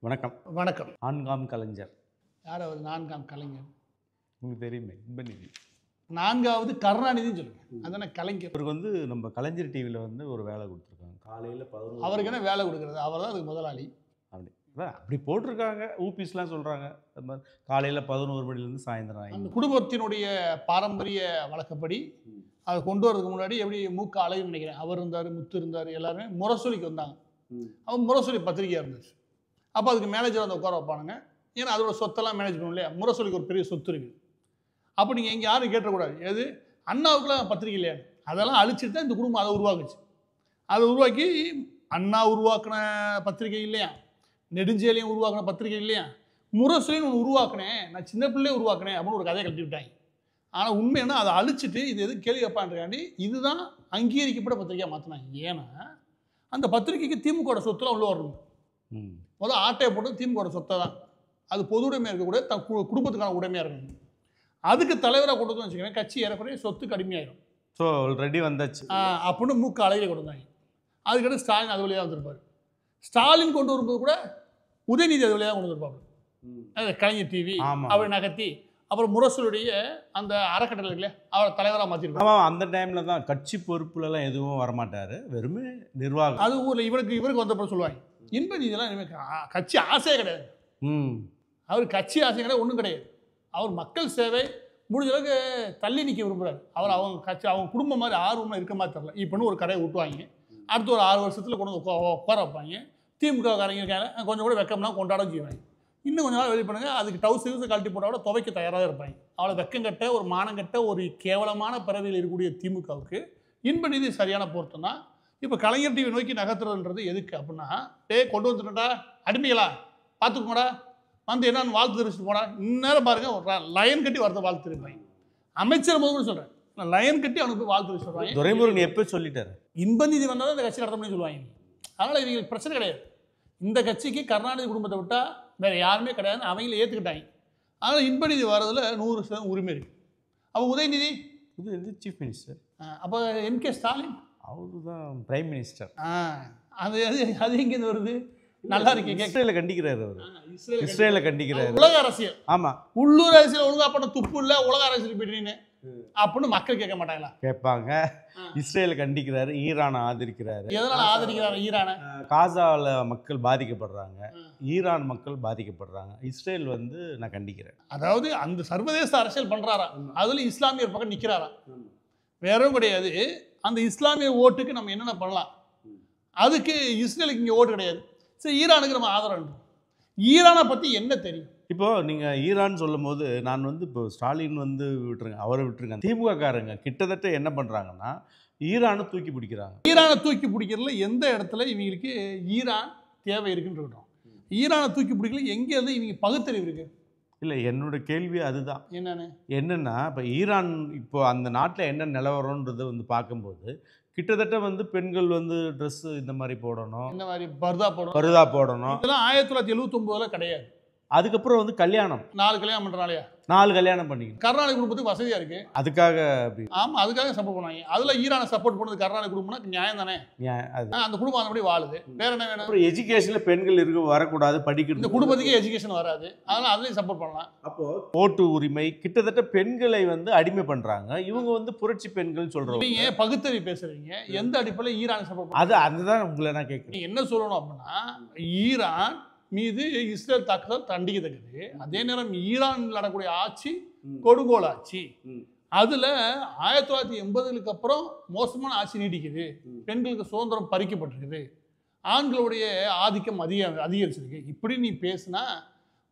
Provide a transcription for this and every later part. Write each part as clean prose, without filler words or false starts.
வணக்கம். வணக்கம். நான்காம் கலைஞர். யார் அவர்? நான்காம் கலைஞர் உங்களுக்கு தெரியுமே, இன்பநிதி. நான்காவது கருணாநிதினு சொல்லுங்க. அதானே கலைஞர். அவருக்கு வந்து நம்ம கலைஞர் டிவியில் வந்து ஒரு வேலை கொடுத்துருக்காங்க. காலையில் 11. அவருக்கு என்ன வேலை கொடுக்குறது? அவர் தான் அதுக்கு முதலாளி. அப்படி போட்டிருக்காங்க. ஊபிஸ்லாம் சொல்கிறாங்க. அது மாதிரி காலையில் 11 மணிலேருந்து சாயந்தரம் அந்த குடும்பத்தினுடைய பாரம்பரிய வழக்கப்படி அதை கொண்டு வரதுக்கு முன்னாடி எப்படி மூக்க அலைன்னு நினைக்கிறேன். அவர் இருந்தார், முத்து இருந்தார், எல்லாருமே முரசொலிக்கு வந்தாங்க. அவன் முரசொலி பத்திரிகையாக இருந்துச்சு. அப்போ அதுக்கு மேனேஜர் வந்து உட்கார வைப்பானுங்க. ஏன்னா அதோட சொத்தெல்லாம் மேனேஜ் பண்ணணும் இல்லையா? முரசொலிக்கு ஒரு பெரிய சொத்து இருக்குது. அப்போ நீங்கள் எங்கே யாரும் கேட்டக்கூடாது. எது அண்ணாவுக்குலாம் பத்திரிகை இல்லையா? அதெல்லாம் அழிச்சிட்டு தான் இந்த குடும்பம் அதை உருவாக்குச்சு. அதை உருவாக்கி அண்ணா உருவாக்கின பத்திரிகை இல்லையா, நெடுஞ்செழியன் உருவாக்கின பத்திரிகை இல்லையா, முரசொலின்னு ஒன்று உருவாக்கினேன், நான் சின்ன பிள்ளையே உருவாக்கினேன் அப்படின்னு ஒரு கதையை கழட்டி விட்டாங்க. ஆனால் உண்மை என்ன, அதை அழிச்சிட்டு இது எது கேள்வி வைப்பான்றாண்டி இதுதான் அங்கீகரிக்கப்பட்ட பத்திரிகையாக மாற்றினாங்க. ஏன்னா அந்த பத்திரிகைக்கு திமுக சொத்துலாம் உள்ள வரணும். முதல் ஆட்டையை போட்டு திமுக சொத்தை தான் அது பொது உடைமையாக இருக்கக்கூடாது, தன் குடும்பத்துக்கான உடைமையாக இருக்கணும். அதுக்கு தலைவராக கொண்டு வந்து வச்சுக்கிறேன், கட்சி ஏறக்குறைய சொத்துக்கு அடிமையாயிடும். ஸோ ஆல்ரெடி வந்தாச்சு அப்படின்னு மூக்க அலையில கொண்டு வந்தாங்க. அதுக்கடுத்து ஸ்டாலின் அது வழியாக வந்திருப்பார். ஸ்டாலின் கொண்டு வரும்போது கூட உதயநிதி அது வழியாக கொண்டு வந்திருப்பாங்க. கலைஞர் டிவி அவரை நகர்த்தி அப்புறம் முரசொலியுடைய அந்த அறக்கட்டளை இல்லையா அவரை தலைவராக மாற்றிருப்பாங்க. அந்த டைமில் தான் கட்சி பொறுப்புலலாம் எதுவும் வரமாட்டார், வெறுமே நிர்வாகம். அது ஊரில் இவருக்கு வந்தப்போ சொல்லுவாங்க, இன்பநிதியெல்லாம் இனிமேல் கட்சி ஆசையே கிடையாது. அவர் கட்சி ஆசை கிடையாது, ஒன்றும் கிடையாது. அவர் மக்கள் சேவை முடிஞ்ச அளவுக்கு தள்ளி நிற்க விரும்புகிறார். அவர் அவங்க கட்சி அவங்க குடும்பம் மாதிரி ஆர்வமாக இருக்க மாதிரி தெரியல. இப்போன்னு ஒரு கடையை விட்டுவாங்க, அடுத்து ஒரு 6 வருஷத்தில் கொண்டு வந்து உட்கார வைப்பாங்க. திமுக காரங்க இருக்காங்க, கொஞ்சம் கூட வெக்கம்னா கொண்டாட செய்வாங்க. இன்னும் கொஞ்சம் நாள் வெளியே பண்ணுங்க, அதுக்கு டவுஸ் கழட்டி போட்டால் துவைக்க தயாராக இருப்பாங்க. அவ்வளோ வெக்கங்கட்ட ஒரு மானங்கட்ட ஒரு கேவலமான பிறவியில் இருக்கக்கூடிய திமுகவுக்கு இன்பநிதி சரியான பொருத்தம் தான். இப்போ கலைஞர் டிவி நோக்கி நகர்த்துறதுன்றது எதுக்கு அப்படின்னா, கொண்டு வந்துட்டா அடிமைகளா பார்த்துக்கோடா வந்து என்னன்னு வாழ்த்து தெரிவிச்சுட்டு போனா, இந்நேரம் பாருங்க ஒரு லயன் கட்டி வரத வாழ்த்து தெரிவிப்பாங்க. அமைச்சர் முதல்ல சொல்கிறேன், லயன் கட்டி அவனுக்கு போய் வாழ்த்து தெரிவிச்சு சொல்கிறாங்க. துரைமுருகன் எப்போ சொல்லிட்டாரு, இன்பநிதி வந்தால் தான் இந்த கட்சி நடத்த முடியும்னு சொல்லுவாங்க. அதனால் இவங்களுக்கு பிரச்சனை கிடையாது. இந்த கட்சிக்கு கருணாநிதி குடும்பத்தை விட்டால் வேறு யாருமே கிடையாதுன்னு அவங்கள ஏற்றுக்கிட்டாங்க. அதனால் இன்பநிதி வர்றதில் 100% உரிமை இருக்குது. அப்போ உதயநிதி சீஃப் மினிஸ்டர், அப்போ எம்கே ஸ்டாலின் அவரு தான் பிரைம் மினிஸ்டர். அது அது எங்கேருந்து வருது? நல்லா இருக்கீங்க. இஸ்ரேலை கண்டிக்கிறாரு அவர், இஸ்ரேலை கண்டிக்கிறாரு. உலக அரசியல், ஆமாம், உள்ளூர் அரசியல் ஒழுங்கா பண்ண துப்பு இல்லை, உலக அரசியல் போயிட்டீங்கன்னு அப்படின்னு மக்கள் கேட்க மாட்டாங்களா? கேட்பாங்க. இஸ்ரேலை கண்டிக்கிறாரு, ஈரானை ஆதரிக்கிறாரு. எதனால ஆதரிக்கிறாரு ஈரானை? காசாவில் மக்கள் பாதிக்கப்படுறாங்க, ஈரான் மக்கள் பாதிக்கப்படுறாங்க. இஸ்ரேல் வந்து நான் கண்டிக்கிறேன். அதாவது அந்த சர்வதேச அரசியல் பண்றாரா, அதுல இஸ்லாமியர் பக்கம் நிற்கிறாரா, வேறவும் கிடையாது. அந்த இஸ்லாமிய ஓட்டுக்கு நம்ம என்னென்ன பண்ணலாம், அதுக்கு இஸ்ரேலுக்கு இங்கே ஓட்டு கிடையாது. சரி, ஈரானுக்கு நம்ம ஆதரவு. ஈரானை பற்றி என்ன தெரியும்? இப்போது நீங்கள் ஈரான் சொல்லும் போது நான் வந்து இப்போ ஸ்டாலின் வந்து விட்டுருங்க, அவரை விட்டுருங்க. திமுக காரங்க கிட்டத்தட்ட என்ன பண்ணுறாங்கன்னா ஈரானை தூக்கி பிடிக்கிறாங்க. ஈரானை தூக்கி பிடிக்கிறதுல எந்த இடத்துல இவங்களுக்கு ஈரான் தேவை இருக்குன்னு இருக்கட்டும். ஈரானை தூக்கி பிடிக்கல எங்கேருந்து இவங்க பகுத்தறிவு இருக்கு? இல்லை, என்னோட கேள்வி அதுதான். என்னென்னா இப்போ ஈரான் இப்போ அந்த நாட்டில் என்ன நிலவரம்ன்றதை வந்து பார்க்கும்போது கிட்டத்தட்ட வந்து பெண்கள் வந்து ட்ரெஸ்ஸு இந்த மாதிரி போடணும், இந்த மாதிரி பர்தா போடணும். இதெல்லாம் 1979 கிடையாது. அதுக்கப்புறம் வந்து கல்யாணம் 4 கல்யாணம் பண்ணுறாலையா, 4 கல்யாணம் பண்ணிக்கணும். கருணாநிதி குடும்பத்துக்கு வசதியாக இருக்குது, அதுக்காக. ஆமாம், அதுக்காக சப்போர்ட் பண்ணாங்க. அதில் ஈரானை சப்போர்ட் பண்ணது கருணாநிதி குடும்பம்னா நியாயம் தானே? அந்த குடும்பம் அந்த மாதிரி வாழுது. வேற என்ன வேணும்? அப்புறம் எஜுகேஷனில் பெண்கள் வரக்கூடாது, படிக்கிறது. இந்த குடும்பத்துக்கே எஜுகேஷன் வராது, அதனால் அதுலேயும் சப்போர்ட் பண்ணலாம். அப்போது ஓட்டு உரிமை கிட்டத்தட்ட பெண்களை வந்து அடிமை பண்ணுறாங்க. இவங்க வந்து புரட்சி பெண்கள் சொல்கிறோம். நீங்கள் பகுத்தறி பேசுகிறீங்க, எந்த அடிப்படையில் ஈரானை சப்போர்ட் அதுதான் உங்களை நான் கேட்குறேன். என்ன சொல்லணும் அப்படின்னா, ஈரான் மீது இஸ்ரேல் தாக்குதல் தண்டிக்கத்தக்கது. அதே நேரம் ஈரானில் நடக்கூடிய ஆட்சி கொடுங்கோல் ஆட்சி. அதில் 1980களுக்கு அப்புறம் மோசமான ஆட்சி நீடிக்குது. பெண்களுக்கு சுதந்திரம் பறிக்கப்பட்டிருக்குது, ஆண்களுடைய ஆதிக்கம் அதிகரிச்சிருக்கு. இப்படி நீ பேசுனா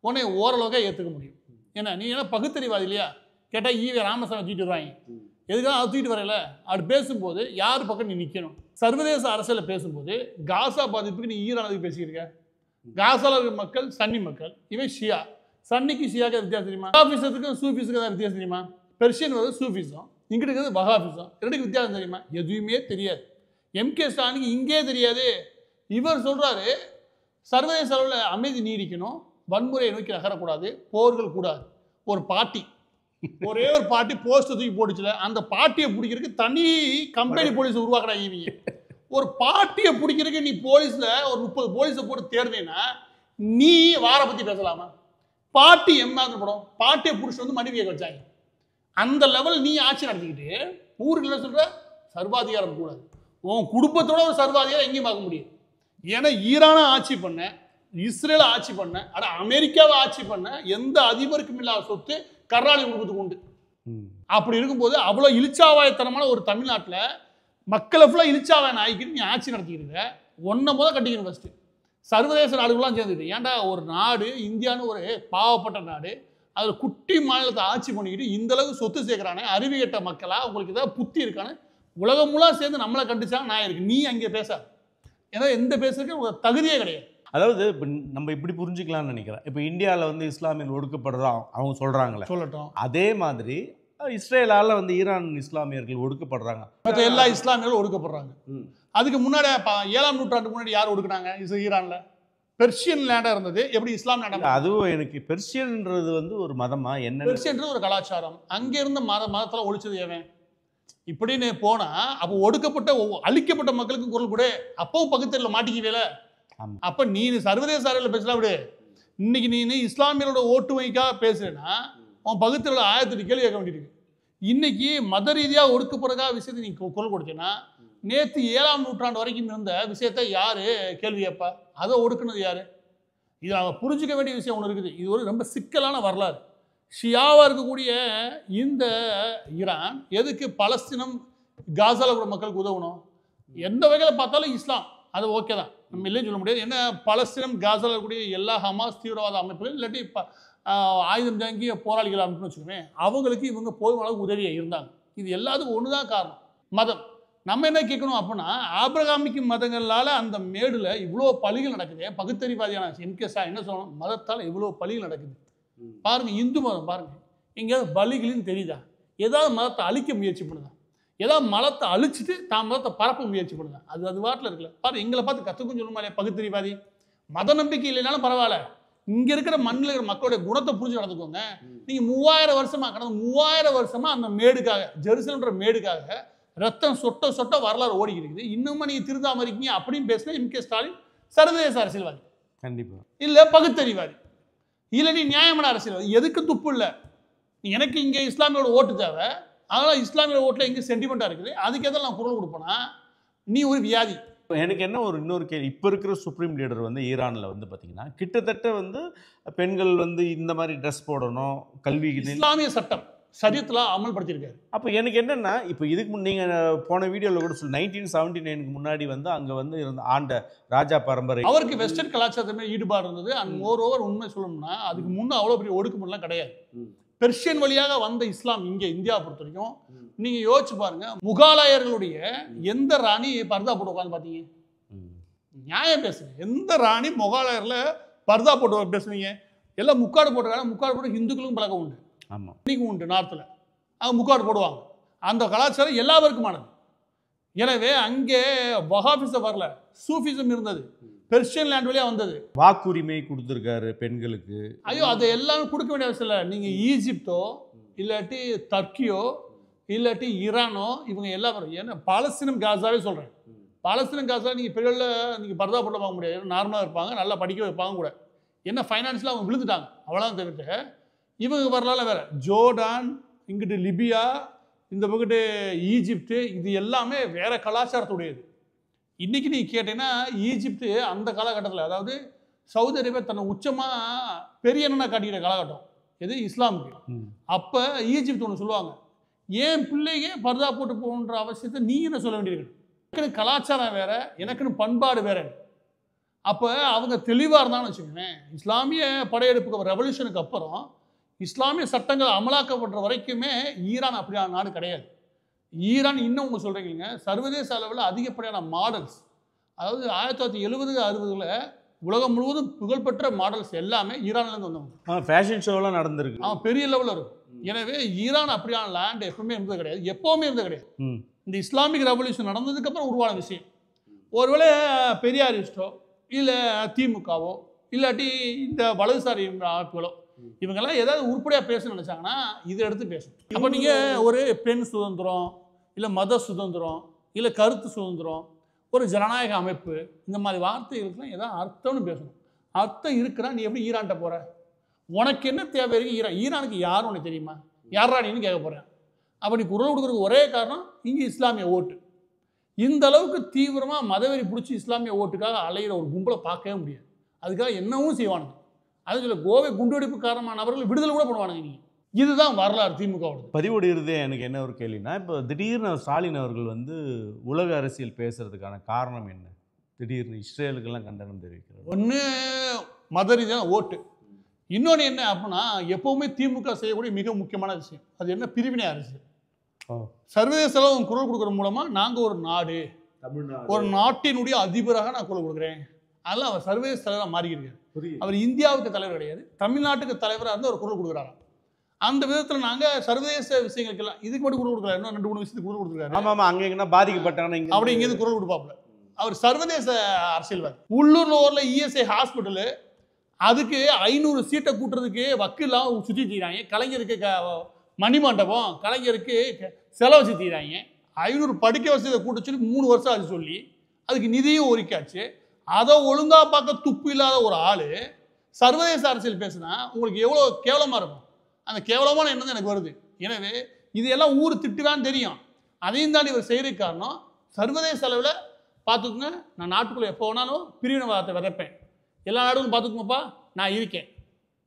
உடனே ஓரளவுக்கே ஏற்றுக்க முடியும். ஏன்னா நீ என்ன பகுத்தறிவாதி இல்லையா? கேட்டால் ஈவே ராமசாமி தூக்கிட்டு வருவாங்க. எதுக்காக அது தூக்கிட்டு வரையில? அப்படி பேசும்போது யார் பக்கம் நீ நிற்கணும்? சர்வதேச அரசியலில் பேசும்போது காசா பாதிப்புக்கு நீ ஈரானுக்கு பேசியிருக்க. காசால இருக்க மக்கள் சன்னி மக்கள், இவன் ஷியா. சன்னிக்கு ஷியாக்கு வித்தியாசம் தெரியுமா? வஹாபிசத்துக்கும் சூஃபிஸுக்கு தான் வித்தியாசம் தெரியுமா? பெர்ஷியன் வந்து சூஃபிசம், இங்கிட்டு இருக்கிறது வஹாபிசம். ரெண்டுக்கு வித்தியாசம் தெரியுமா? எதுவுமே தெரியாது. எம்கே ஸ்டாலினுக்கு இங்கே தெரியாது. இவர் சொல்கிறாரு சர்வதேச அளவில் அமைதி நீடிக்கணும், வன்முறையை நோக்கி நகரக்கூடாது, போர்கள் கூடாது. ஒரு பார்ட்டி, ஒரே ஒரு பார்ட்டி போஸ்ட் தூக்கி போட்டுச்சுல, அந்த பார்ட்டியை பிடிக்கிறதுக்கு தனி கம்பெனி போலீஸ் உருவாக்குறாங்க. இவங்க ஒரு பார்ட்டியை பிடிக்கிறதுக்கு நீ போலீஸில் ஒரு 30 போலீஸை போட்டு தேடுனீங்கன்னா நீ வார பத்தி பேசலாமா? பாட்டி எம்மாதிரி படம், பாட்டியை புருஷன் வந்து மனைவி கேட்க வச்சாங்க. அந்த லெவல் நீ ஆட்சி நடத்திக்கிட்டு ஊருக்கு சொல்ற சர்வாதிகாரம் கூடாது. உன் குடும்பத்தோட ஒரு சர்வாதிகாரம் எங்கேயும் பார்க்க முடியும். ஏன்னா ஈரானை ஆட்சி பண்ண, இஸ்ரேலை ஆட்சி பண்ண, ஆனா அமெரிக்காவை ஆட்சி பண்ண எந்த அதிபருக்கும் இல்லாத சொத்து கர்நாடக குடும்பத்துக்கு உண்டு. அப்படி இருக்கும்போது அவ்வளவு இழிச்சாவாயத்தனமான ஒரு தமிழ்நாட்டில் மக்களை ஃபுல்லாக இழிச்சாவாயன் ஆகிக்கிட்டு நீ ஆட்சி நடத்திக்கிட்டு ஒன்றை முதல் கட்டிக்கணும். ஃபர்ஸ்ட் சர்வதேச நாடுகள்லாம் சேர்ந்துட்டு, ஏன்டா ஒரு நாடு இந்தியான்னு ஒரு பாவப்பட்ட நாடு, அதில் குட்டி மாநிலத்தை ஆட்சி பண்ணிக்கிட்டு இந்த அளவுக்கு சொத்து சேர்க்குறானே, அறிவு கெட்ட மக்களா உங்களுக்கு ஏதாவது புத்தி இருக்கான்னு உலகம் முழா சேர்ந்து நம்மளை கண்டிச்சா நான் இருக்கு. நீ அங்கே பேச ஏன்னா எந்த பேசுறதுக்கு ஒரு தகுதியே கிடையாது. அதாவது இப்போ நம்ம இப்படி புரிஞ்சுக்கலாம்னு நினைக்கிறேன். இப்போ இந்தியாவில் வந்து இஸ்லாமியர் ஒடுக்கப்படுறோம் அவங்க சொல்கிறாங்களே, சொல்லட்டும். அதே மாதிரி இஸ்ரேலால் வந்து ஈரான் இஸ்லாமியர்கள் ஒடுக்கப்படுறாங்க. மற்ற எல்லா இஸ்லாமியர்களும் ஒடுக்கப்படுறாங்க. அதுக்கு முன்னாடி 7ஆம் நூற்றாண்டுக்கு முன்னாடி யார் ஒடுக்குனாங்க? ஈரானில் பெர்ஷியன் லேண்டாக இருந்தது. எப்படி இஸ்லாம் லேண்டாக? அதுவும் எனக்கு பெர்ஷியன்ன்றது வந்து ஒரு மதமா என்ன? பெர்ஷியன்றது ஒரு கலாச்சாரம். அங்கே இருந்த மதத்தில் ஒழிச்சது ஏவன் இப்படின்னு போனா அப்போ ஒடுக்கப்பட்ட அழிக்கப்பட்ட மக்களுக்கு குரல் கூட அப்பவும் பகுத்தறிவில் மாட்டிக்கவேல. அப்ப நீ சர்வதேச அரங்கில் பேசலாம் விடு. இன்னைக்கு நீ இஸ்லாமியரோட ஓட்டு வங்கிக்காக பேசுறேன்னா உன் பகுத்தறிவில் 1008 கேள்வி கேட்க வேண்டியிருக்கு. இன்னைக்கு மத ரீதியாக ஒடுக்கப்படுறதா விஷயத்தை நீ குரல் கொடுத்தீங்கன்னா, நேற்று 7ஆம் நூற்றாண்டு வரைக்கும் இருந்த விஷயத்தை யாரு கேள்வி கேட்பா? அதை ஒடுக்குனது யாரு? இது அவன் புரிஞ்சுக்க வேண்டிய விஷயம் ஒன்று இருக்குது. இது ஒரு ரொம்ப சிக்கலான வரலாறு. ஷியாவாக இருக்கக்கூடிய இந்த ஈரான் எதுக்கு பலஸ்தீனம் காசாவில் கூட மக்களுக்கு உதவணும்? எந்த வகையில் பார்த்தாலும் இஸ்லாம் அது ஓகே தான், நம்ம இல்லைன்னு சொல்ல முடியாது. என்ன பலஸ்தீனம் காசாவில் இருக்கக்கூடிய எல்லா ஹமாஸ் தீவிரவாத அமைப்புகள் இல்லாட்டி ஆயுதம் தாங்கிய போராளிகள் அமைப்புன்னு வச்சுக்கோமே, அவங்களுக்கு இவங்க போதும் அளவுக்கு உதவியாக இருந்தாங்க. இது எல்லாத்துக்கும் ஒன்று தான் காரணம், மதம். நம்ம என்ன கேட்கணும் அப்படின்னா, ஆபிரகாமிக்கு மதங்களால் அந்த மேடில் இவ்வளோ பலிகள் நடக்குது. பகுத்தறிவாதியான என்கேஸா என்ன சொல்லணும்? மதத்தால் இவ்வளோ பலிகள் நடக்குது பாருங்க. இந்து மதம் பாருங்க, எங்கேயாவது பலிகளின்னு தெரியுதா? ஏதாவது மதத்தை அழிக்க முயற்சி பண்ணுதா? ஏதாவது மதத்தை அழிச்சிட்டு தான் மதத்தை பரப்ப முயற்சி பண்ணுதா? அது வாட்டில் இருக்குல்ல பாரு. எங்களை பார்த்து கற்றுக்கும் சொல்லுமா இல்லையா பகுத்தறிவாதி? மத நம்பிக்கை இல்லைனாலும் பரவாயில்ல, இங்க இருக்கிற மண்ணில் இருக்கிற மக்களுடைய குணத்தை புரிஞ்சு நடந்துக்கோங்க. நீங்க 3000 வருஷமா கடந்த 3000 வருஷமா அந்த மேடுக்காக, ஜெருசலம்ன்ற மேடுக்காக ரத்தம் சொட்ட சொட்ட வரலாறு ஓடிக்கிட்டு இன்னுமா நீங்க திருந்தாம இருக்கீங்க அப்படின்னு பேசினா எம்.கே. ஸ்டாலின் சர்வதேச அரசியல்வாதி கண்டிப்பா இல்ல, பகுத்தறிவாதி இல்ல, நீ நியாயமான அரசியல்வாதி. எதுக்கு துப்பு இல்லை. எனக்கு இங்க இஸ்லாமியோட ஓட்டு தேவை, அதனால இஸ்லாமியோட ஓட்டுல எங்க சென்டிமெண்டா இருக்குது, அதுக்கு எதாவது நான் குரல் கொடுப்பேனா? நீ ஒரு வியாதி. எனக்கு என்ன இன்னொரு கேள்வி, இப்போ இருக்கிற சுப்ரீம் லீடர் வந்து ஈரானில் வந்து பார்த்தீங்கன்னா கிட்டத்தட்ட வந்து பெண்கள் வந்து இந்த மாதிரி ட்ரெஸ் போடணும், கல்வி இஸ்லாமிய சட்டம் சரியத்தில் அமல்படுத்தியிருக்காரு. அப்போ எனக்கு என்னென்னா, இப்போ இதுக்கு நீங்கள் போன வீடியோவில் கூட சொல்லி 1979க்கு முன்னாடி வந்து அங்கே வந்து இருந்த ஆண்ட ராஜா பரம்பரை, அவருக்கு வெஸ்டர்ன் கலாச்சாரத்துமே ஈடுபாடு இருந்தது. அண்ட் மோர் ஓவர் உண்மை சொல்லணும்னா அதுக்கு முன்னே அவ்வளோ பெரிய ஒடுக்குமுறைலாம் கிடையாது. பெர்ஷியன் வழியாக வந்த இஸ்லாம் இங்கே இந்தியா பொறுத்த வரைக்கும் நீங்க யோசிச்சு பாருங்க, முகாலயர்களுடைய எந்த ராணி பர்தா போட்டு உட்காந்து பார்த்தீங்க? நியாயம் பேசுங்க. எந்த ராணி முகாலயர்ல பர்தா போட்டு பேசுவீங்க? எல்லாம் முக்காடு போட்டுருக்காங்க. முக்காடு போட்டு ஹிந்துக்களுக்கும் பழக்கம் உண்டு, இன்னைக்கும் உண்டு. நார்த்தில் அவங்க முக்காடு போடுவாங்க. அந்த கலாச்சாரம் எல்லாருக்குமானது. எனவே அங்கே வஹாபிசம் வரல, சூஃபிசம் இருந்தது. பெர்ஷியன் லேண்ட் வழியாக வந்தது. வாக்குரிமை கொடுத்துருக்காரு பெண்களுக்கு. ஐயோ, அதை எல்லாமே கொடுக்க வேண்டிய அவசியம் இல்லை. நீங்கள் ஈஜிப்தோ இல்லாட்டி டர்க்கியோ இல்லாட்டி ஈரானோ இவங்க எல்லாம் வரும். ஏன்னா பாலஸ்தீனம் காசாவே சொல்கிறேன். பாலஸ்தீனம் காசா நீங்கள் பெண்களில் நீங்கள் பர்தா போட்டு பார்க்க முடியாது. நார்மலாக இருப்பாங்க, நல்லா படிக்க வைப்பாங்க கூட. என்ன ஃபைனான்ஸில் அவங்க விழுந்துட்டாங்க, அவ்வளோதான். தவிர்த்து இவங்க வரலால வேறு. ஜோர்டான், இங்கிட்டு லிபியா, இந்த பக்கத்து ஈஜிப்து, இது எல்லாமே வேறு கலாச்சாரத்துடையது. இன்றைக்கி நீ கேட்டீங்கன்னா ஈஜிப்து அந்த காலகட்டத்தில், அதாவது சவுதி அரேபியா தன்னை உச்சமாக பெரிய எண்ணெய் காட்டிக்கிற காலகட்டம் எது இஸ்லாமுக்கு. அப்போ ஈஜிப்து ஒன்று சொல்லுவாங்க, ஏன் பிள்ளைங்க பர்தா போட்டு போகணுன்ற அவசியத்தை நீ என்ன சொல்ல வேண்டியிருக்கு? எனக்குன்னு கலாச்சாரம் வேற, எனக்குன்னு பண்பாடு வேற. அப்போ அவங்க தெளிவாக இருந்தான்னு வச்சுக்கோங்களேன். இஸ்லாமிய படையெடுப்புக்கு ரெவல்யூஷனுக்கு அப்புறம் இஸ்லாமிய சட்டங்கள் அமலாக்கப்படுற வரைக்குமே ஈரான் அப்படியான நாடு கிடையாது. ஈரான் இன்னும் உங்க சொல்கிறீங்க சர்வதேச அளவில் அதிகப்படியான மாடல்ஸ், அதாவது 1970, 60களில் உலகம் முழுவதும் புகழ்பெற்ற மாடல்ஸ் எல்லாமே ஈரான்லேருந்து வந்தவங்க. ஃபேஷன் ஷோலாம் நடந்திருக்கு, பெரிய லெவலில் இருக்கும். எனவே ஈரான் அப்படியான லேண்ட் எப்பவுமே இருந்தது கிடையாது, எப்போவுமே இருந்தது கிடையாது. இந்த இஸ்லாமிக் ரெவல்யூஷன் நடந்ததுக்கப்புறம் உருவான விஷயம். ஒருவேளை பெரியாரிஸ்டோ இல்லை திமுகவோ இல்லாட்டி இந்த வலதுசாரி ஆட்களோ இவங்கெல்லாம் ஏதாவது உருப்படியாக பேசணும்னு நினச்சாங்கன்னா இதை எடுத்து பேசணும். அப்போ நீங்கள் ஒரு பெண் சுதந்திரம், இல்லை மத சுதந்திரம், இல்லை கருத்து சுதந்திரம், ஒரு ஜனநாயக அமைப்பு, இந்த மாதிரி வார்த்தைகளுக்குலாம் ஏதாவது அர்த்தம்னு பேசணும். அர்த்தம் இருக்குன்னா நீ எப்படி ஈரான்கிட்ட போற? உனக்கு என்ன தேவை இருக்கு? ஈரானுக்கு யாரும் உனக்கு தெரியுமா? யாரா நீன்னு கேட்க போறேன். அப்போ நீ குரல் கொடுக்குறதுக்கு ஒரே காரணம் இங்கே இஸ்லாமிய ஓட்டு. இந்த அளவுக்கு தீவிரமாக மதவெறி பிடிச்சி இஸ்லாமிய ஓட்டுக்காக அலையிற ஒரு கும்பலை பார்க்கவே முடியாது. அதுக்காக என்னவும் செய்வானுங்க. அது சொல்ல கோவை குண்டுவெடிப்பு காரணமான நபர்கள் விடுதலை கூட பண்ணுவானுங்க. நீ இதுதான் வரலாறு திமுகவோட. பதிவோடு இருந்தே எனக்கு என்ன ஒரு கேள்வினா, இப்போ திடீர்னு ஸ்டாலின் அவர்கள் வந்து உலக அரசியல் பேசுறதுக்கான காரணம் என்ன? திடீர்னு இஸ்ரேலுக்கெல்லாம் கண்டனம் தெரிவிக்கிறது. ஒன்று மத ரீதியான ஓட்டு, இன்னொன்று என்ன அப்படின்னா எப்பவுமே திமுக செய்யக்கூடிய மிக முக்கியமான விஷயம் அது என்ன? பிரிவினை அரசியல். சர்வதேச குரல் கொடுக்குற மூலமா நாங்கள் ஒரு நாடு, ஒரு நாட்டினுடைய அதிபராக நான் குரல் கொடுக்குறேன். அதெல்லாம் அவர் சர்வதேச தலைவராக மாறியிருக்காரு. அவர் இந்தியாவுக்கு தலைவர் கிடையாது, தமிழ்நாட்டுக்கு தலைவராக இருந்து அவர் குரல் கொடுக்குறாரு. அந்த விதத்தில் நாங்கள் சர்வதேச விஷயங்களுக்கெல்லாம் இதுக்கு மட்டும் குரல் கொடுக்குறாரு. இன்னும் 2-3 விஷயத்துக்கு குரல் கொடுத்துருக்காரு. ஆமாம் ஆமாம், அங்கே எங்கன்னா பாதிக்கப்பட்டாங்க அப்படி இங்கேருந்து குரல் கொடுப்பாப்புல. அவர் சர்வதேச அரசியல்வாதி. உள்ளூர்ல ஊரில் இஎஸ்ஐ ஹாஸ்பிட்டலு அதுக்கு 500 சீட்டை கூட்டுறதுக்கு வக்கீலாம் சுற்றி தீராங்க. கலைஞருக்கு மணிமண்டபம், கலைஞருக்கு செலவு வச்சு தீராங்க. 500 படுக்கை வசதியை கூட்ட சொல்லி 3 வருஷம் அது சொல்லி அதுக்கு நிதியும் ஒதுக்காச்சு. அதை ஒழுங்கா பார்க்க துப்பு இல்லாத ஒரு ஆள் சர்வதேச அரசியல் பேசுனா உங்களுக்கு எவ்வளோ கேவலமாக இருக்கும். அந்த கேவலமான எண்ணம் தான் எனக்கு வருது. எனவே இதெல்லாம் ஊர் திட்டுவான்னு தெரியும். அதையும் தாண்டி இவர் செய்யறதுக்கு காரணம் சர்வதேச அளவில் பார்த்துக்குங்க, நான் நாட்டுக்குள்ளே எப்போ வேணாலும் பிரிவினைவாதத்தை விதைப்பேன், எல்லா நாடுகளும் பார்த்துக்குங்கப்பா நான் இருக்கேன்.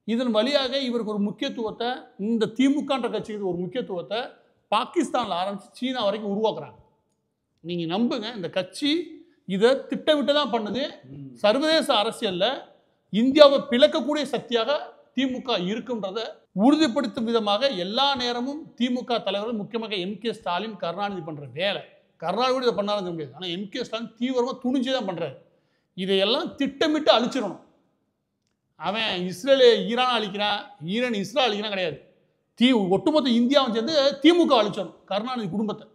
இதன் வழியாக இவருக்கு ஒரு முக்கியத்துவத்தை, இந்த திமுகன்ற கட்சிக்கு ஒரு முக்கியத்துவத்தை பாகிஸ்தானில் ஆரம்பித்து சீனா வரைக்கும் உருவாக்குறாங்க. நீங்கள் நம்புங்க, இந்த கட்சி இதை திட்டமிட்டு தான் பண்ணுது. சர்வதேச அரசியலில் இந்தியாவை பிளக்கக்கூடிய சக்தியாக திமுக இருக்குன்றதை உறுதிப்படுத்தும் விதமாக எல்லா நேரமும் திமுக தலைவர்கள், முக்கியமாக எம்.கே. ஸ்டாலின், கருணாநிதி பண்ணுற வேலை. கருணாநிதி இதை பண்ணாலும் முடியாது, ஆனால் எம்.கே. ஸ்டாலின் தீவிரமாக துணிஞ்சு தான் பண்ணுறாரு. இதையெல்லாம் திட்டமிட்டு அழிச்சிடணும். அவன் இஸ்ரேல் ஈரான் அழிக்கிறான், ஈரான் இஸ்ரேல் அழிக்கிறான் கிடையாது. ஒட்டுமொத்த இந்தியாவை சேர்ந்து திமுக அழிச்சிடணும், கருணாநிதி குடும்பத்தை.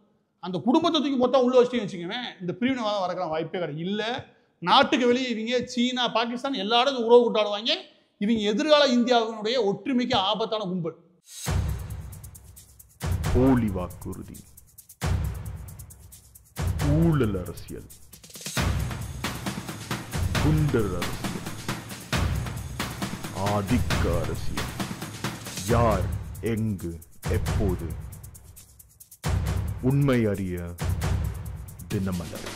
அந்த குடும்பத்தை தூக்கி மொத்தம் உள்ள வச்சுட்டு வச்சுக்கவேன் இந்த பிரிவினைவாதம் வரக்கலாம் வாய்ப்பே கிடையாது. இல்லை நாட்டுக்கு வெளியே இவங்க சீனா, பாகிஸ்தான் எல்லா இடத்துக்கும் உறவு கொண்டாடுவாங்க. இவங்க எதிர்கால இந்தியாவினுடைய ஒற்றுமைக்கு ஆபத்தான கும்பல். போலி வாக்குறுதி, ஊழல் அரசியல், குண்டர் அரசியல், ஆதிக்க அரசியல், யார் எங்கு எப்போது, உண்மை அறிய தினமலர்.